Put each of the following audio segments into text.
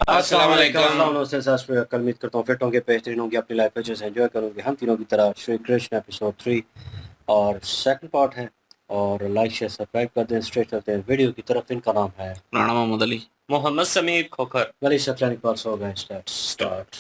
अस्सलाम वालेकुम। कल उम्मीद करता हूँ फिट होंगे, बेहतरीन होंगे, अपनी लाइफ अच्छे से एंजॉय करोगे हम तीनों की तरह। श्री कृष्ण एपिसोड 3 और सेकंड पार्ट है। और लाइक शेयर सब्सक्राइब कर दें। स्ट्रेट करते हैं वीडियो की तरफ। इनका नाम है राणा मोहम्मद अली, मोहम्मद समीर खोखर, गली शक्लानी पास हो गए। स्टार्ट।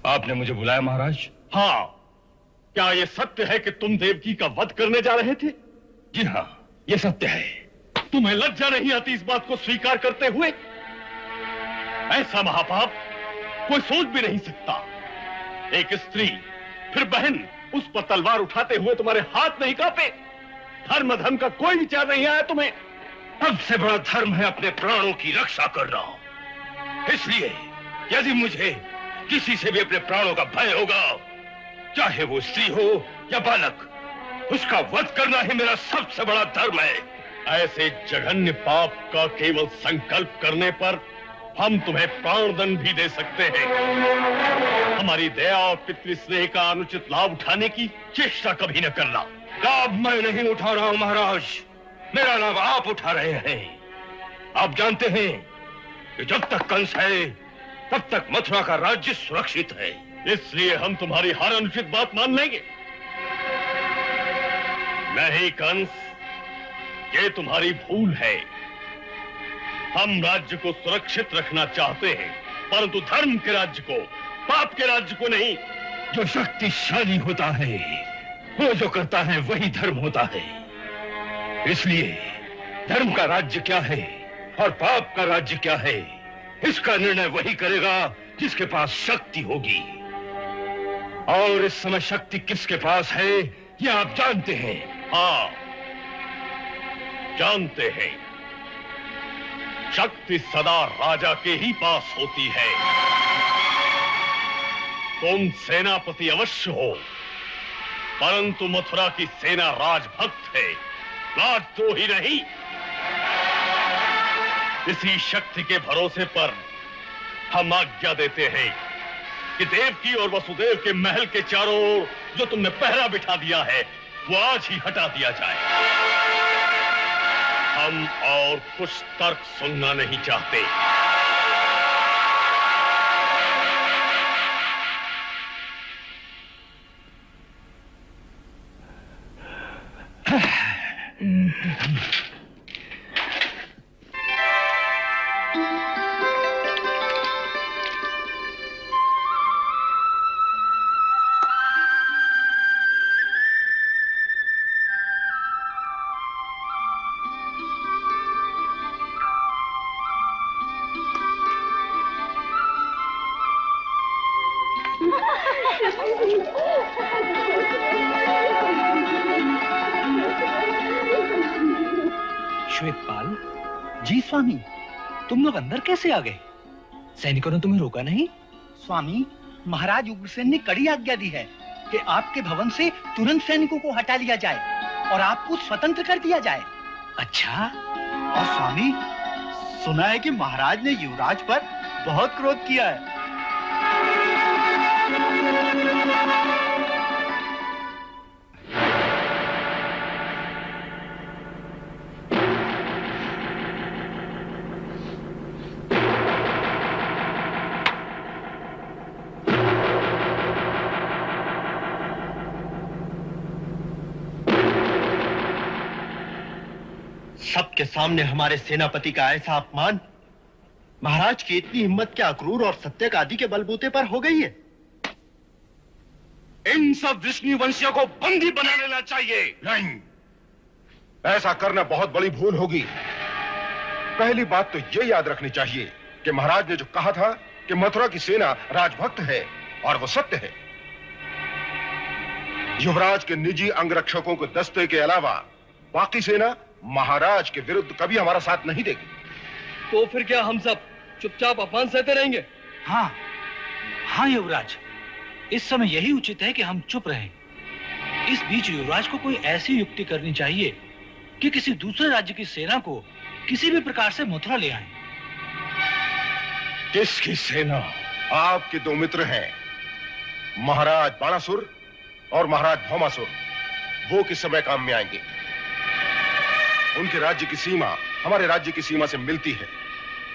आपने मुझे बुलाया महाराज? हाँ। क्या यह सत्य है कि तुम देवकी का वध करने जा रहे थे? जी हाँ, यह सत्य है। तुम्हें लज्जा नहीं आती इस बात को स्वीकार करते हुए? ऐसा महापाप कोई सोच भी नहीं सकता। एक स्त्री, फिर बहन, उस पर तलवार उठाते हुए तुम्हारे हाथ नहीं कांपे? धर्म का कोई विचार नहीं आया तुम्हें? सबसे बड़ा धर्म है अपने प्राणों की रक्षा करना। इसलिए यदि मुझे किसी से भी अपने प्राणों का भय होगा, चाहे वो स्त्री हो या बालक, उसका वध करना ही मेरा सबसे बड़ा धर्म है। ऐसे जघन्य पाप का केवल संकल्प करने पर हम तुम्हें प्राणदंड भी दे सकते हैं। हमारी दया और पितृस्नेह का अनुचित लाभ उठाने की चेष्टा कभी न करना। लाभ मैं नहीं उठा रहा हूं महाराज, मेरा लाभ आप उठा रहे हैं। आप जानते हैं कि जब तक कंस है तब तक मथुरा का राज्य सुरक्षित है। इसलिए हम तुम्हारी हर अनुचित बात मान लेंगे। नहीं कंस, ये तुम्हारी भूल है। हम राज्य को सुरक्षित रखना चाहते हैं, परंतु धर्म के राज्य को, पाप के राज्य को नहीं। जो शक्तिशाली होता है वो जो करता है वही धर्म होता है। इसलिए धर्म का राज्य क्या है और पाप का राज्य क्या है, इसका निर्णय वही करेगा जिसके पास शक्ति होगी। और इस समय शक्ति किसके पास है ये आप जानते हैं? हाँ, जानते हैं। शक्ति सदा राजा के ही पास होती है। तुम सेनापति अवश्य हो, परंतु मथुरा की सेना राजभक्त है, राजद्रोही नहीं। इसी शक्ति के भरोसे पर हम आज्ञा देते हैं कि देवकी और वसुदेव के महल के चारों ओर जो तुमने पहरा बिठा दिया है वो आज ही हटा दिया जाए। हम और कुछ तर्क सुनना नहीं चाहते। श्वेतपाल जी, स्वामी तुम लोग अंदर कैसे आ गए? सैनिकों ने तुम्हें रोका नहीं? स्वामी, महाराज उग्रसेन ने कड़ी आज्ञा दी है कि आपके भवन से तुरंत सैनिकों को हटा लिया जाए और आपको स्वतंत्र कर दिया जाए। अच्छा। और स्वामी, सुना है कि महाराज ने युवराज पर बहुत क्रोध किया है। सबके सामने हमारे सेनापति का ऐसा अपमान, महाराज की इतनी हिम्मत क्या अक्रूर और सत्य आदि के बलबूते पर हो गई है? इन सब विष्णु वंशियों को बंदी बना लेना चाहिए। नहीं, ऐसा करना बहुत बड़ी भूल होगी। पहली बात तो ये याद रखनी चाहिए कि महाराज ने जो कहा था कि मथुरा की सेना राजभक्त है, और वो सत्य है। युवराज के निजी अंगरक्षकों के दस्ते के अलावा बाकी सेना महाराज के विरुद्ध कभी हमारा साथ नहीं देगी। तो फिर क्या हम सब चुपचाप अपमान सहते रहेंगे? हाँ हाँ युवराज, इस समय यही उचित है कि हम चुप रहें। इस बीच युवराज को कोई ऐसी युक्ति करनी चाहिए कि किसी दूसरे राज्य की सेना को किसी भी प्रकार से मथुरा ले आए। किसकी सेना? आपके दो मित्र हैं, महाराज बाणासुर और महाराज भौमासुर। वो किस समय काम में आएंगे? उनके राज्य की सीमा हमारे राज्य की सीमा से मिलती है।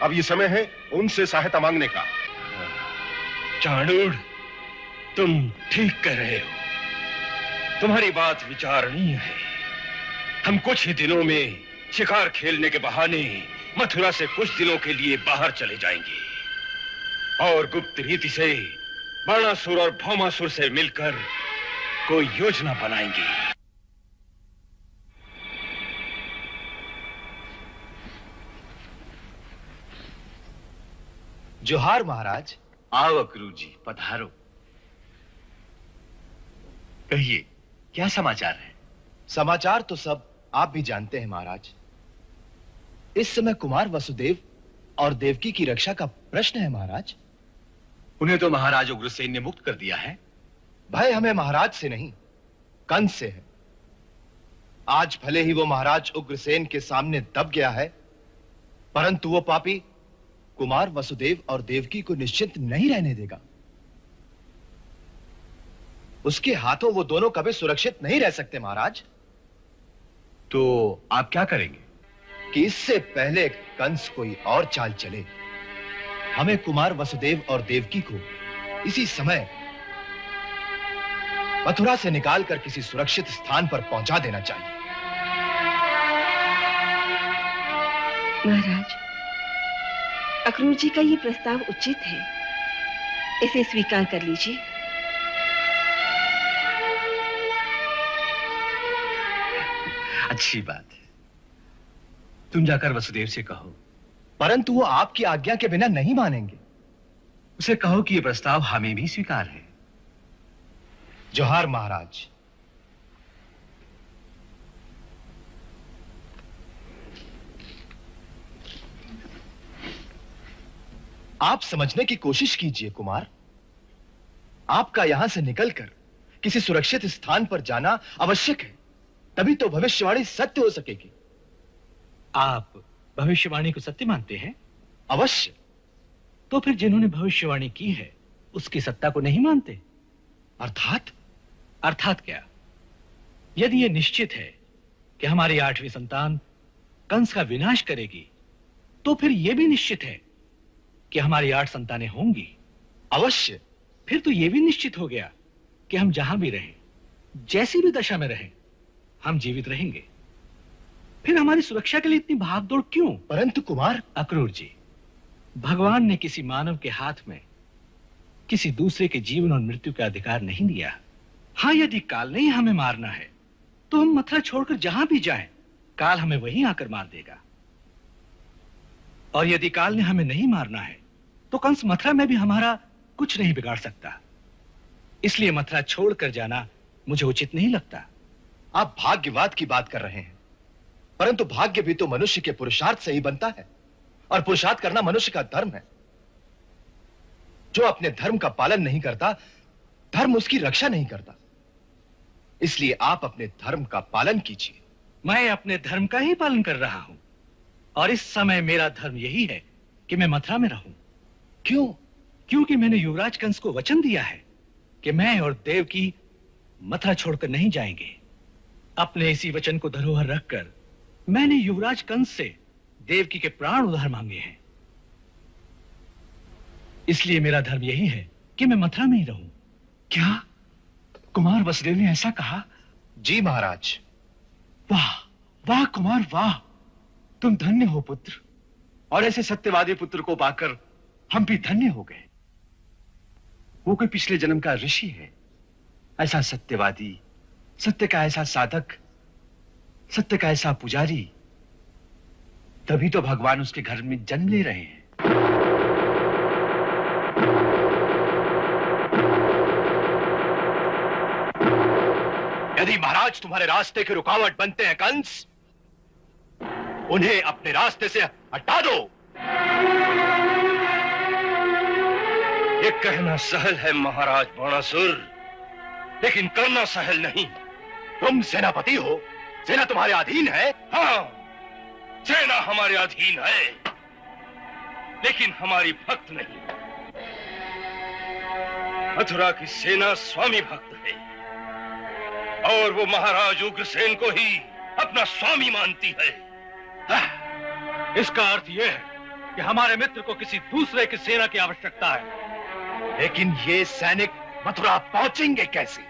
अब ये समय है उनसे सहायता मांगने का। चाणूर, तुम ठीक कह रहे हो। तुम्हारी बात विचारणीय है। हम कुछ ही दिनों में शिकार खेलने के बहाने मथुरा से कुछ दिनों के लिए बाहर चले जाएंगे और गुप्त रीति से बाणासुर और भौमासुर से मिलकर कोई योजना बनाएंगे। जोहार महाराज। आओ अक्रूर जी, पधारो। कहिए, क्या समाचार है? समाचार तो सब आप भी जानते हैं महाराज। इस समय कुमार वसुदेव और देवकी की रक्षा का प्रश्न है महाराज। उन्हें तो महाराज उग्रसेन ने मुक्त कर दिया है। भय हमें महाराज से नहीं, कंस से है। आज भले ही वो महाराज उग्रसेन के सामने दब गया है, परंतु वो पापी कुमार वसुदेव और देवकी को निश्चिंत नहीं रहने देगा। उसके हाथों वो दोनों कभी सुरक्षित नहीं रह सकते महाराज। तो आप क्या करेंगे? कि इससे पहले कंस कोई और चाल चले, हमें कुमार वसुदेव और देवकी को इसी समय मथुरा से निकालकर किसी सुरक्षित स्थान पर पहुंचा देना चाहिए। महाराज, अक्रूर जी का ये प्रस्ताव उचित है, इसे स्वीकार कर लीजिए। अच्छी बात है। तुम जाकर वसुदेव से कहो। परंतु वो आपकी आज्ञा के बिना नहीं मानेंगे। उसे कहो कि यह प्रस्ताव हमें भी स्वीकार है। जोहार महाराज। आप समझने की कोशिश कीजिए कुमार। आपका यहां से निकलकर किसी सुरक्षित स्थान पर जाना आवश्यक है, तभी तो भविष्यवाणी सत्य हो सकेगी। आप भविष्यवाणी को सत्य मानते हैं? अवश्य। तो फिर जिन्होंने भविष्यवाणी की है उसकी सत्ता को नहीं मानते? अर्थात? अर्थात क्या? यदि यह निश्चित है कि हमारी 8वीं संतान कंस का विनाश करेगी, तो फिर यह भी निश्चित है कि हमारी 8 संतानें होंगी। अवश्य। फिर तो यह भी निश्चित हो गया कि हम जहां भी रहें, जैसी भी दशा में रहें, हम जीवित रहेंगे। फिर हमारी सुरक्षा के लिए इतनी भागदौड़ क्यों? परंतु कुमार। अक्रूर जी, भगवान ने किसी मानव के हाथ में किसी दूसरे के जीवन और मृत्यु का अधिकार नहीं दिया। हाँ, यदि काल ने ही हमें मारना है तो हम मथुरा छोड़कर जहां भी जाएं, काल हमें वहीं आकर मार देगा। और यदि काल ने हमें नहीं मारना है तो कंस मथुरा में भी हमारा कुछ नहीं बिगाड़ सकता। इसलिए मथुरा छोड़कर जाना मुझे उचित नहीं लगता। आप भाग्यवाद की बात कर रहे हैं, परंतु भाग्य भी तो मनुष्य के पुरुषार्थ से ही बनता है, और पुरुषार्थ करना मनुष्य का धर्म है। जो अपने धर्म का पालन नहीं करता, धर्म उसकी रक्षा नहीं करता। इसलिए आप अपने धर्म का पालन कीजिए। मैं अपने धर्म का ही पालन कर रहा हूं, और इस समय मेरा धर्म यही है कि मैं मथुरा में रहूं। क्यों? क्योंकि मैंने युवराज कंस को वचन दिया है कि मैं और देवकी मथुरा छोड़कर नहीं जाएंगे। अपने इसी वचन को धरोहर रखकर मैंने युवराज कंस से देवकी के प्राण उधार मांगे हैं। इसलिए मेरा धर्म यही है कि मैं मथुरा में ही रहूं। क्या कुमार वसुदेव ने ऐसा कहा? जी महाराज। वाह वाह कुमार वाह, तुम धन्य हो पुत्र, और ऐसे सत्यवादी पुत्र को पाकर हम भी धन्य हो गए। वो कोई पिछले जन्म का ऋषि है, ऐसा सत्यवादी, सत्य का ऐसा साधक, सत्य का ऐसा पुजारी। तभी तो भगवान उसके घर में जन्म ले रहे हैं। यदि महाराज तुम्हारे रास्ते के रुकावट बनते हैं कंस, उन्हें अपने रास्ते से हटा दो। ये कहना सहल है महाराज बाणासुर, लेकिन करना सहल नहीं। तुम सेनापति हो, सेना तुम्हारे अधीन है। हाँ, सेना हमारे अधीन है, लेकिन हमारी भक्त नहीं। मथुरा की सेना स्वामी भक्त है, और वो महाराज उग्रसेन को ही अपना स्वामी मानती है। इसका अर्थ यह है कि हमारे मित्र को किसी दूसरे की सेना की आवश्यकता है। लेकिन ये सैनिक मथुरा पहुंचेंगे कैसे?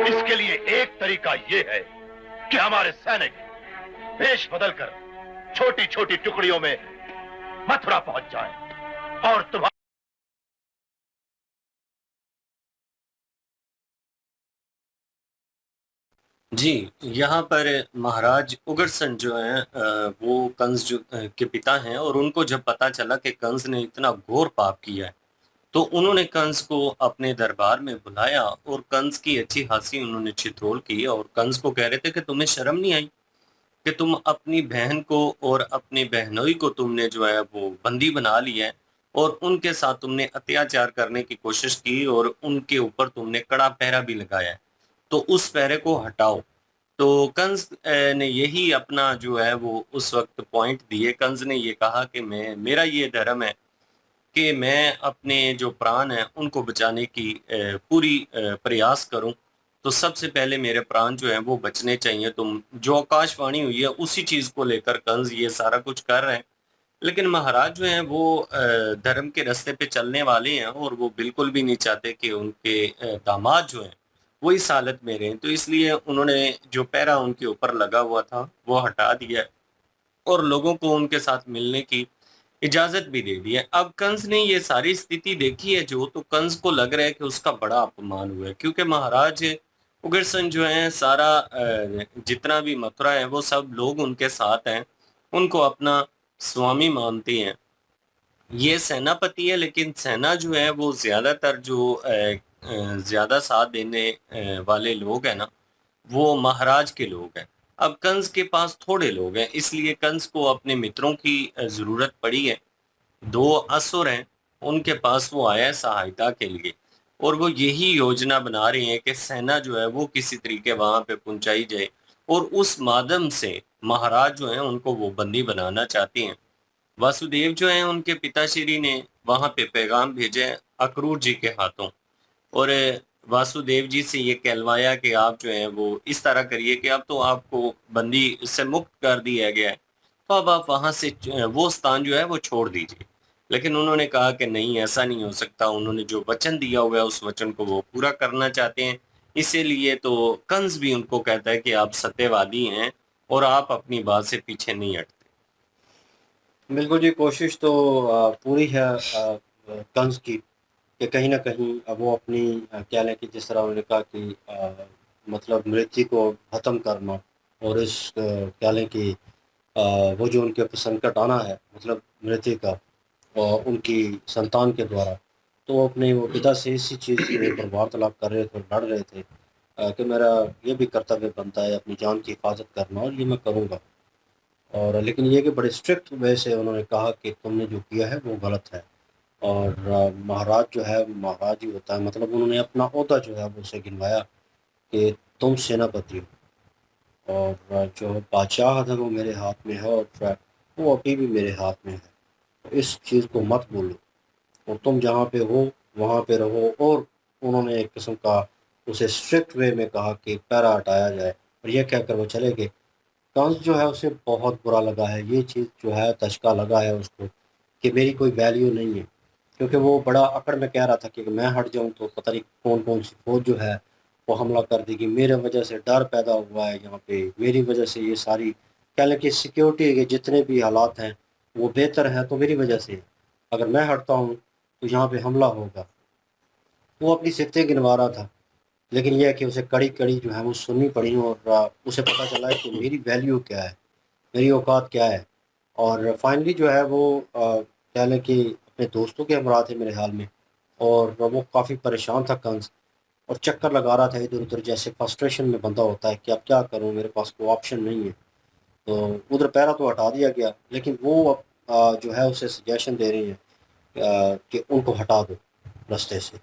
इसके लिए एक तरीका यह है कि हमारे सैनिक वेश बदलकर छोटी छोटी टुकड़ियों में मथुरा पहुंच जाएं और तुम्हारा जी, यहाँ पर महाराज उग्रसेन जो हैं वो कंस के पिता हैं और उनको जब पता चला कि कंस ने इतना घोर पाप किया है, तो उन्होंने कंस को अपने दरबार में बुलाया और कंस की अच्छी खासी उन्होंने छित्रोल की और कंस को कह रहे थे कि तुम्हें शर्म नहीं आई कि तुम अपनी बहन को और अपनी बहनोई को तुमने जो है वो बंदी बना लिया है और उनके साथ तुमने अत्याचार करने की कोशिश की और उनके ऊपर तुमने कड़ा पहरा भी लगाया है, तो उस पहरे को हटाओ। तो कंस ने यही अपना जो है वो उस वक्त पॉइंट दिए। कंस ने ये कहा कि मेरा ये धर्म है कि मैं अपने जो प्राण हैं उनको बचाने की पूरी प्रयास करूं, तो सबसे पहले मेरे प्राण जो हैं वो बचने चाहिए। तो जो आकाशवाणी हुई है उसी चीज को लेकर कंस ये सारा कुछ कर रहे हैं, लेकिन महाराज जो हैं वो धर्म के रास्ते पे चलने वाले हैं और वो बिल्कुल भी नहीं चाहते कि उनके दामाद जो हैं वो इस हालत में रहें, तो इसलिए उन्होंने जो पहरा उनके ऊपर लगा हुआ था वो हटा दिया और लोगों को उनके साथ मिलने की इजाजत भी दे दी है। अब कंस ने ये सारी स्थिति देखी है जो, तो कंस को लग रहा है कि उसका बड़ा अपमान हुआ है, क्योंकि महाराज उग्रसेन जो है सारा जितना भी मथुरा है वो सब लोग उनके साथ हैं, उनको अपना स्वामी मानते हैं। ये सेनापति है, लेकिन सेना जो है वो ज्यादातर जो ज्यादा साथ देने वाले लोग हैं ना, वो महाराज के लोग हैं। अब कंस के पास थोड़े लोग हैं, इसलिए कंस को अपने मित्रों की जरूरत पड़ी है। 2 असुर हैं, उनके पास वो आया है सहायता के लिए और वो यही योजना बना रहे हैं कि सेना जो है वो किसी तरीके वहां पे पहुंचाई जाए और उस माध्यम से महाराज जो है उनको वो बंदी बनाना चाहते हैं। वासुदेव जो है उनके पिताश्री ने वहां पे पैगाम भेजे अक्रूर जी के हाथों और वासुदेव जी से ये कहलवाया कि आप जो है वो इस तरह करिए कि अब तो आपको बंदी से मुक्त कर दिया गया है, तो अब आप वहां से वो स्थान जो है वो छोड़ दीजिए। लेकिन उन्होंने कहा कि नहीं, ऐसा नहीं हो सकता। उन्होंने जो वचन दिया हुआ है उस वचन को वो पूरा करना चाहते हैं, इसीलिए तो कंस भी उनको कहता है कि आप सत्यवादी हैं और आप अपनी बात से पीछे नहीं हटते। बिल्कुल जी, कोशिश तो पूरी है कंस की कि कहीं ना कहीं वो अपनी क्या लें कि जिस तरह उन्होंने कहा कि मतलब मृत्यु को खत्म करना और इस क्या लें कि वो जो उनके ऊपर संकट आना है मतलब मृत्यु का और उनकी संतान के द्वारा, तो वो अपने वो पिता से इसी चीज़ के ऊपर वार्तालाप कर रहे थे, लड़ रहे थे कि मेरा ये भी कर्तव्य बनता है अपनी जान की हिफाजत करना और ये मैं करूँगा। और लेकिन ये कि बड़े स्ट्रिक्ट वे से उन्होंने कहा कि तुमने जो किया है वो गलत है और महाराज जो है महाराज ही होता है, मतलब उन्होंने अपना ओहदा जो है वो उसे गिनवाया कि तुम सेनापति हो और जो बादशाह है वो मेरे हाथ में है और वो अभी भी मेरे हाथ में है, तो इस चीज़ को मत बोलो और तुम जहाँ पे हो वहाँ पे रहो। और उन्होंने एक किस्म का उसे स्ट्रिक्ट वे में कहा कि पैरा हटाया जाए और यह कहकर वो चले गए। कंस जो है उसे बहुत बुरा लगा है, ये चीज़ जो है धचका लगा है उसको कि मेरी कोई वैल्यू नहीं है, क्योंकि वो बड़ा अकड़ में कह रहा था कि मैं हट जाऊं तो पता नहीं कौन कौन सी फौज जो है वो हमला कर देगी, मेरे वजह से डर पैदा हुआ है यहाँ पे, मेरी वजह से ये सारी कह लें कि सिक्योरिटी के जितने भी हालात हैं वो बेहतर हैं, तो मेरी वजह से अगर मैं हटता हूँ तो यहाँ पे हमला होगा। वो अपनी सिफतें गिनवा रहा था, लेकिन यह है कि उसे कड़ी कड़ी जो है वो सुननी पड़ी और उसे पता चला है कि मेरी वैल्यू क्या है, मेरी औकात क्या है। और फाइनली जो है वो कह लें कि अपने दोस्तों के हमरा थे मेरे हाल में और वो काफ़ी परेशान था कंस और चक्कर लगा रहा था इधर उधर, जैसे फ्रस्ट्रेशन में बंदा होता है कि अब क्या करूं, मेरे पास कोई ऑप्शन नहीं है। तो उधर पैरा तो हटा दिया गया, लेकिन वो अब जो है उसे सजेशन दे रही है कि उनको हटा दो रास्ते से,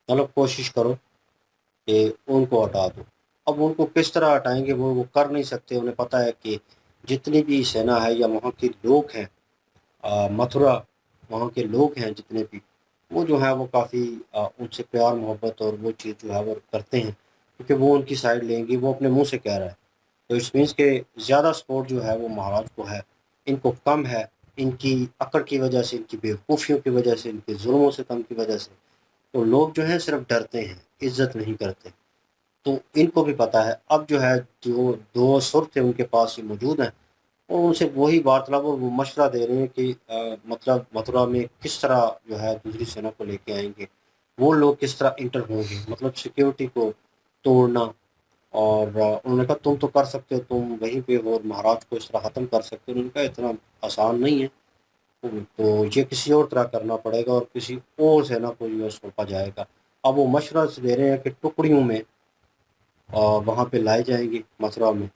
मतलब कोशिश करो कि उनको हटा दो। अब उनको किस तरह हटाएंगे वो कर नहीं सकते। उन्हें पता है कि जितनी भी सेना है या वहाँ के लोग हैं मथुरा, वहाँ के लोग हैं जितने भी, वो जो है वो काफ़ी उनसे प्यार मोहब्बत और वो चीज़ जो है वो करते हैं। क्योंकि वो उनकी साइड लेंगी, वो अपने मुंह से कह रहा है। तो इट्स मीन्स के ज़्यादा सपोर्ट जो है वो महाराज को है, इनको कम है इनकी अकड़ की वजह से, इनकी बेवकूफ़ियों की वजह से, इनके जुल्मों से कम की वजह से। तो लोग जो हैं सिर्फ डरते हैं, इज्जत नहीं करते। तो इनको भी पता है। अब जो है जो 2 सुर थे उनके पास ये मौजूद हैं और उनसे वही वार्तालाप और वो मशवरा दे रहे हैं कि मतलब मथुरा में किस तरह जो है दूसरी सेना को लेके आएँगे, वो लोग किस तरह इंटर होंगे, मतलब सिक्योरिटी को तोड़ना। और उन्होंने कहा तुम तो कर सकते हो, तुम वहीं पे हो और महाराज को इस तरह ख़त्म कर सकते हो। उन्होंने कहा इतना आसान नहीं है, तो ये किसी और तरह करना पड़ेगा और किसी और सेना को जो है सौंपा जाएगा। अब वो मशवरा दे रहे हैं कि टुकड़ियों में वहाँ पे लाए जाएंगे मथुरा में,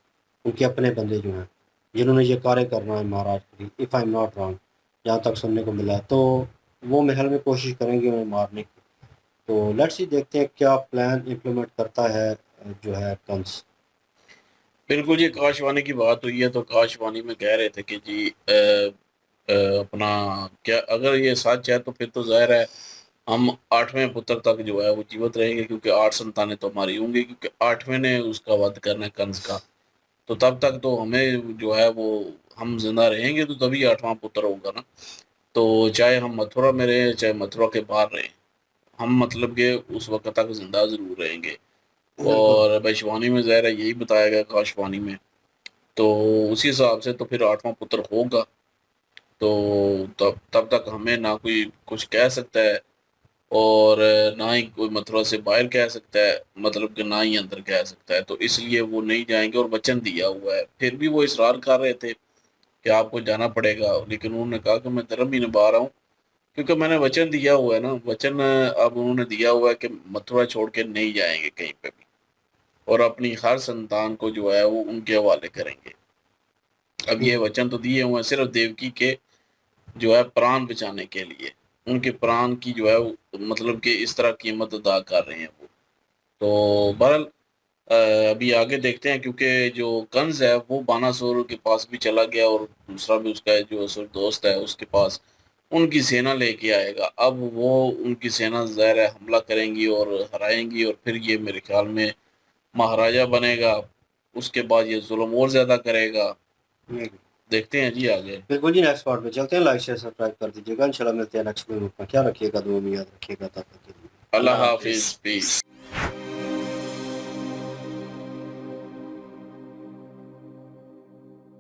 उनके अपने बंदे जो हैं जिन्होंने ये कार्य करना है महाराज के लिए, if I am not wrong, जहाँ तक सुनने को मिला है। तो वो महल में कोशिश करेंगे उन्हें मारने की। तो लेट्स सी, देखते हैं क्या प्लान इम्प्लीमेंट करता है जो है कंस। बिल्कुल, ये आकाशवाणी की बात हुई है तो आकाशवाणी में कह रहे थे कि जी अपना क्या अगर ये सच है तो फिर तो ज़ाहिर है हम 8वें पुत्र तक जो है वो जीवित रहेंगे, क्योंकि 8 संतानें तो हमारी होंगी, क्योंकि 8वें ने उसका वध करना है कंस का। तो तब तक तो हमें जो है वो हम जिंदा रहेंगे तो तभी 8वां पुत्र होगा ना। तो चाहे हम मथुरा में रहें चाहे मथुरा के बाहर रहें, हम मतलब कि उस वक्त तक जिंदा ज़रूर रहेंगे। और भविष्यवाणी में ज़ाहिर है यही बताया गया आकाशवाणी में, तो उसी हिसाब से तो फिर 8वां पुत्र होगा। तो तब तक हमें ना कोई कुछ कह सकता है और ना ही कोई मथुरा से बाहर कह सकता है, मतलब कि ना ही अंदर कह सकता है। तो इसलिए वो नहीं जाएंगे और वचन दिया हुआ है। फिर भी वो इसरार कर रहे थे कि आपको जाना पड़ेगा, लेकिन उन्होंने कहा कि मैं धर्म ही निभा रहा हूँ, क्योंकि मैंने वचन दिया हुआ है ना। वचन अब उन्होंने दिया हुआ है कि मथुरा छोड़ के नहीं जाएंगे कहीं पे भी, और अपनी हर संतान को जो है वो उनके हवाले करेंगे। अब ये वचन तो दिए हुए हैं सिर्फ देवकी के जो है प्राण बचाने के लिए, उनके प्राण की जो है मतलब कि इस तरह कीमत अदा कर रहे हैं वो। तो बहरहाल अभी आगे देखते हैं, क्योंकि जो कंस है वो बानासुर के पास भी चला गया और दूसरा भी उसका जो असुर दोस्त है उसके पास उनकी सेना लेके आएगा। अब वो उनकी सेना ज़ाहिर है हमला करेंगी और हराएंगी, और फिर ये मेरे ख्याल में महाराजा बनेगा। उसके बाद ये जुल्म और ज़्यादा करेगा। देखते हैं जी आगे। बिल्कुल जी, नेक्स्ट पार्ट में चलते हैं। लाइक शेयर सब्सक्राइब कर दीजिएगा। इंशाल्लाह मिलते हैं नेक्स्ट वीडियो में। क्या रखिएगा, दुआ में याद रखिएगा। तब तक के लिए अल्लाह हाफिज़, पीस।